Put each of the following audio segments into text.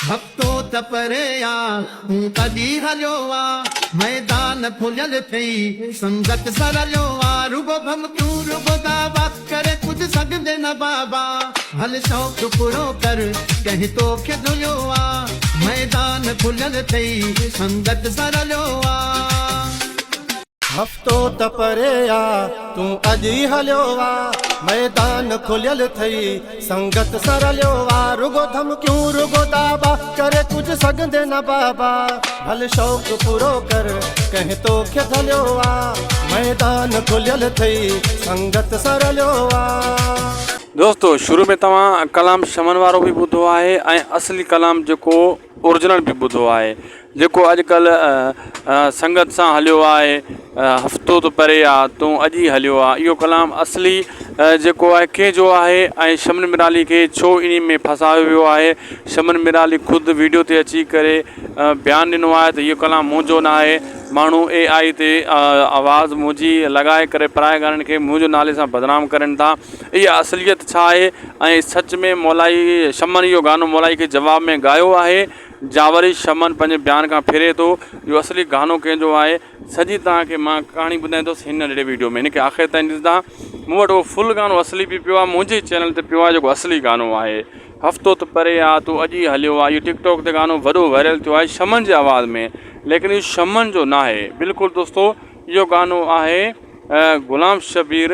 हफ़्तो त परे आ तूं कॾहिं हलियो आ मैदान खुलियल थई संगत सरलियो आ रुगो भम तूं रुगो दावा करे कुझु सघंदे न बाबा हल शौक़ पूरो कर कंहिं तोखे धुलियो आ मैदान खुलियल थई संगत सरलियो आ हफ़्तो त परे आ तूं अॼु ई हलियो आ मैदान खुलियल थई संगत सरलियो आ रुगो धमकियूं रुगो दावा करे कुझु सघंदे न बाबा भले शौक़ पूरो कर कंहिं तोखे धलियो आ मैदान खुलियल थई संगत सरलियो आ। दोस्तों शुरू में तव्हां कलाम शमन वारो भी ॿुधो आहे ऐं असली कलाम जेको ओरिजिनल भी ॿुधो आहे जेको अॼुकल्ह संगत सां हलियो आहे हफ़्तो त परे आहे तूं अॼु ई हलियो आहे इहो कलाम असली जेको आहे कंहिंजो आहे ऐं शमन मिराली खे छो इन में फसायो वियो आहे। शमन मिराली ख़ुदि वीडियो ते अची करे बयानु ॾिनो आहे त इहो कलाम मुंहिंजो न आहे माण्हू AI ते आवाज़ मुंहिंजी लॻाए करे पराए गाननि खे मुंहिंजे नाले सां बदनाम करनि था। इहा असलियत छा आहे ऐं सच में मौलाई शमन इहो गानो मौलाई खे जवाब में ॻायो आहे जा वरी शमन पंहिंजे बयान खां फिरे थो। इहो असली गानो कंहिंजो आहे सॼी तव्हांखे मां कहाणी ॿुधाईंदुसि हिन अहिड़े वीडियो में हिनखे आख़िर ताईं ॾिसंदा। मूं वटि उहो फुल गानो असली बि पियो आहे मुंहिंजे चैनल ते पियो आहे जेको असली गानो आहे हफ़्तो त परे आहे तूं अॼु ई हलियो आहे। इहो टिकटॉक ते गानो वॾो वायरल थियो आहे शमन जे आवाज़ में लेकिन इहो शमन जो न आहे बिल्कुलु। दोस्तों इहो गानो आहे गुलाम शबीर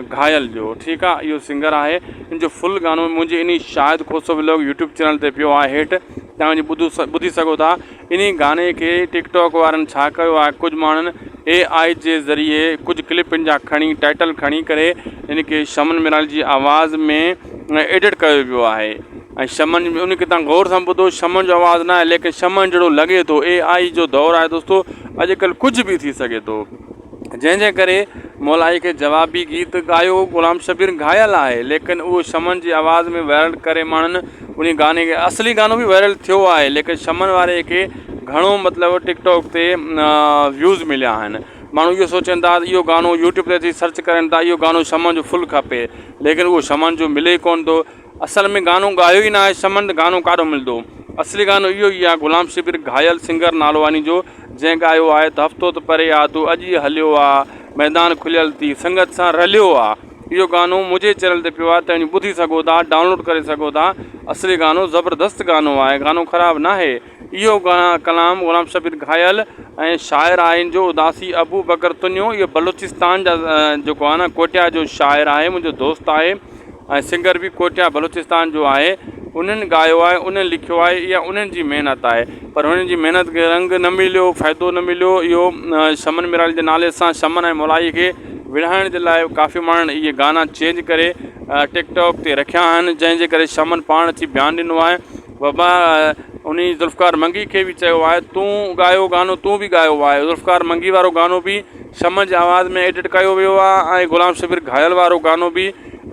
घायल जो ठीकु आहे इहो सिंगर आहे इन जो फुल गानो मुंहिंजे इन शायदि खोसो व्लॉग यूट्यूब चैनल ते पियो आहे हेठि तव्हां ॿुधी सघो था। इन गाने खे टिकटॉक वारनि छा कयो आहे कुझु माण्हुनि AI जे ज़रिए कुझु क्लिपनि जा खणी टाइटल खणी करे इन खे शमन मिराली जी आवाज़ में एडिट कयो वियो आहे ऐं शमन उनखे तव्हां गौर सां ॿुधो शमन जो आवाज़ु न आहे लेकिन शमन जहिड़ो लॻे थो। AI जो दौरु आहे दोस्तों अॼुकल्ह कुझु बि थी सघे थो जंहिंजे करे मौलाई खे जवाबी गीत ॻायो गुलाम शबीर घायल आहे लेकिन उहो शमन जी आवाज़ में वायरल करे माण्हुनि उन गाने खे असली गानो बि वायरल थियो आहे लेकिन शमन वारे खे घणो मतिलबु टिकटॉक ते व्यूज़ मिलिया आहिनि। माण्हू इहो सोचनि था इहो गानो यूट्यूब ते अची सर्च करनि था इहो गानो शमन जो फुल खपे लेकिन उहो शमन जो मिले ई कोन थो। असल में गानो ॻायो ई न आहे शमन त गानो काॾो मिलंदो। असली गानो इहो ई आहे गुलाम शबीर घायल सिंगर नालो वानी जो जंहिं ॻायो आहे त हफ़्तो त परे आहे तूं अॼु ई हलियो आहे मैदान खुलियल थी संगत सां रलियो आहे। इहो गानो मुंहिंजे चैनल ते पियो आहे त ॿुधी सघो था डाउनलोड करे सघो था। असली गानो ज़बरदस्त गानो आहे गानो ख़राबु न आहे। इहो कलाम गुलाम शबीर घायल ऐं शाइर आहिनि जो उदासी अबू बकर तुनियो इहो बलूचिस्तान जा जेको आहे न कोटिया जो शाइर आहे मुंहिंजो दोस्त आहे ऐं सिंगर बि कोटिया बलूचिस्तान जो आहे। उन्हनि ॻायो आहे उन्हनि लिखियो आहे इहा उन्हनि जी महिनत आहे पर हुननि जी महिनत खे रंग न मिलियो फ़ाइदो न मिलियो। इहो शमन मिराली जे नाले सां शमन ऐं मौलाई खे विढ़ाइण जे लाइ काफ़ी माण्हुनि इहे गाना चेंज करे टिकटॉक ते रखिया आहिनि जंहिंजे करे शमन पाण अची बयानु ॾिनो आहे बाबा उन ज़ुल्फ़कार मंगी खे बि चयो आहे तूं ॻायो गानो तूं बि ॻायो आहे। ज़ुल्फ़कार मंगी वारो गानो बि शमन जे आवाज़ में एडिट कयो वियो आहे ऐं गुलाम शबीर घायल वारो गानो बि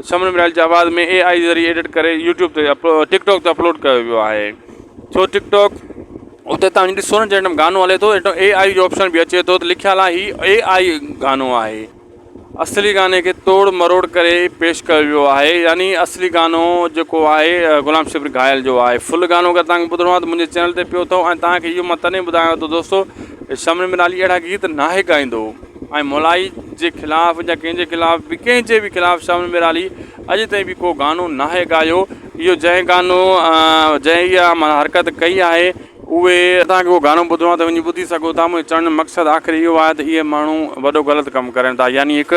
शमन मिराली जी आवाज़ में AI ज़रिए एडिट करे यूट्यूब ते टिकटॉक ते अपलोड कयो वियो आहे। छो टिकटॉक उते तव्हां ॾिसो न जॾहिं गानो हले थो AI जो ऑप्शन बि अचे थो त लिखियलु आहे हीउ AI गानो आहे। असली गाने खे तोड़ मरोड़ करे पेश कयो वियो आहे यानी असली गानो जेको आहे गुलाम शबीर घायल जो आहे। फुल गानो अगरि तव्हांखे ॿुधणो आहे त मुंहिंजे चैनल ते पियो अथव ऐं तव्हांखे इहो मां तॾहिं ॿुधायां थो दोस्तों शमन मिराली अहिड़ा गीत नाहे ॻाईंदो ऐं मौलाई जे ख़िलाफ़ु या कंहिंजे ख़िलाफ़ु बि कंहिंजे बि ख़िलाफ़ु शमन मिराली अॼु ताईं बि को गानो नाहे ॻायो। इहो जंहिं गानो जंहिं इहा मां हरकत कई आहे उहे तव्हांखे उहो गानो ॿुधणो आहे त वञी ॿुधी सघो था। मुंहिंजो चवण जो मक़सदु आख़िर इहो आहे त इहे माण्हू वॾो ग़लति कमु करनि था यानी हिकु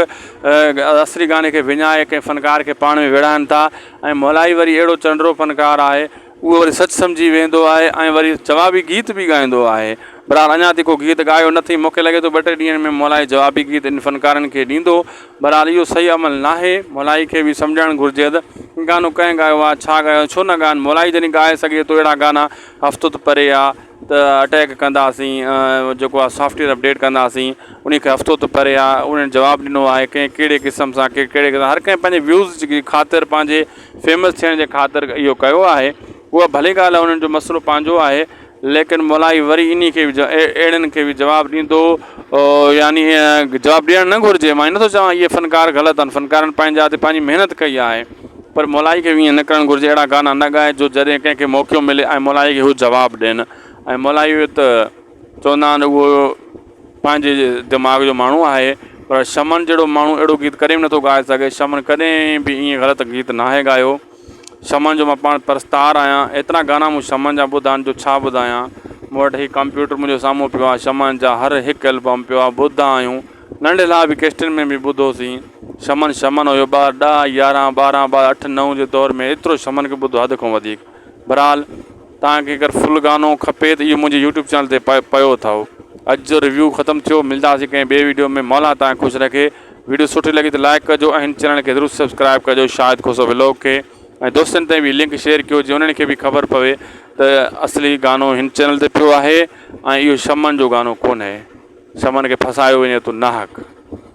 असली गाने खे विञाए कंहिं फ़नकार खे पाण में विढ़ाइनि था ऐं मौलाई वरी अहिड़ो चंडरो फ़नकार आहे उहो वरी सच सम्झी वेंदो आहे ऐं वरी जवाबी गीत बि ॻाईंदो आहे। बहरहाल अञा ताईं को गीत ॻायो न थी मूंखे लॻे थो 2-3 ॾींहंनि में मौलाई जवाबी गीत इन फ़नकारनि खे ॾींदो। बहरहाल इहो सही अमल न आहे मौलाई खे बि सम्झणु घुरिजे त गानो कंहिं ॻायो आहे छा ॻायो छो न ॻाइनि। मौलाई जॾहिं ॻाए सघे थो अहिड़ा गाना हफ़्तो त परे आहे त अटैक कंदासीं जेको आहे सॉफ्टवेयर अपडेट कंदासीं उनखे हफ़्तो त परे आहे उन्हनि जवाबु ॾिनो आहे कंहिं कहिड़े क़िस्म सां कहिड़े हर कंहिं पंहिंजे व्यूज़ जी ख़ातिर पंहिंजे फेमस थियण जे ख़ातिर इहो कयो आहे। उहा भली ॻाल्हि आहे उन्हनि जो मसइलो पंहिंजो आहे लेकिन मौलाई वरी इन खे बि अहिड़नि खे बि जवाबु ॾींदो यानी जवाबु ॾियणु न घुरिजे। मां नथो चवां इहे फ़नकार ग़लति आहिनि फ़नकारनि पंहिंजा ते पंहिंजी महिनत कई आहे पर मौलाई खे बि ईअं न करणु घुरिजे, अहिड़ा गाना न ॻाए जो जॾहिं कंहिंखे मौक़ो मिले ऐं मौलाई खे हू जवाबु ॾियनि। ऐं मौलाई त चवंदा आहिनि उहो पंहिंजे दिमाग़ जो माण्हू आहे, पर शमन जहिड़ो माण्हू अहिड़ो गीत कॾहिं बि नथो ॻाए सघे। शमन कॾहिं बि ईअं ग़लति गीत नाहे ॻायो। शमन जो मां पाण परस्तार आहियां, एतिरा गाना मूं शमन जा ॿुधा आहिनि जो छा ॿुधायां। मूं वटि हीउ कंप्यूटर मुंहिंजो साम्हूं पियो आहे, शमन जा हर हिकु एल्बम पियो आहे, ॿुधा आहियूं। नंढे लाइ बि केस्टनि में बि ॿुधोसीं। शमन हुयो 10, 11, 12, 8, 9 जे दौर में एतिरो शमन खे ॿुधो हद खां वधीक। बहरहाल तव्हांखे अगरि फुल गानो खपे त इहो मुंहिंजे यूट्यूब चैनल ते पियो अथव। अॼु जो रिव्यू ख़तमु थियो, मिलंदासीं कंहिं ॿिए वीडियो में। मौला तव्हां ख़ुशि रखे। वीडियो सुठी लॻी त लाइक कजो ऐं हिन चैनल खे ज़रूरु सब्सक्राइब कजो, शाहिद खोसो व्लॉग खे। ऐं दोस्तनि ताईं बि लिंक शेयर कयो जीअं उन्हनि खे बि ख़बर पवे त असली गानो हिन चैनल ते पियो आहे ऐं इहो शमन जो गानो कोन्हे। शमन खे फसायो वञे थो नाहक।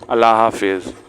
अल्लाह हाफ़िज़।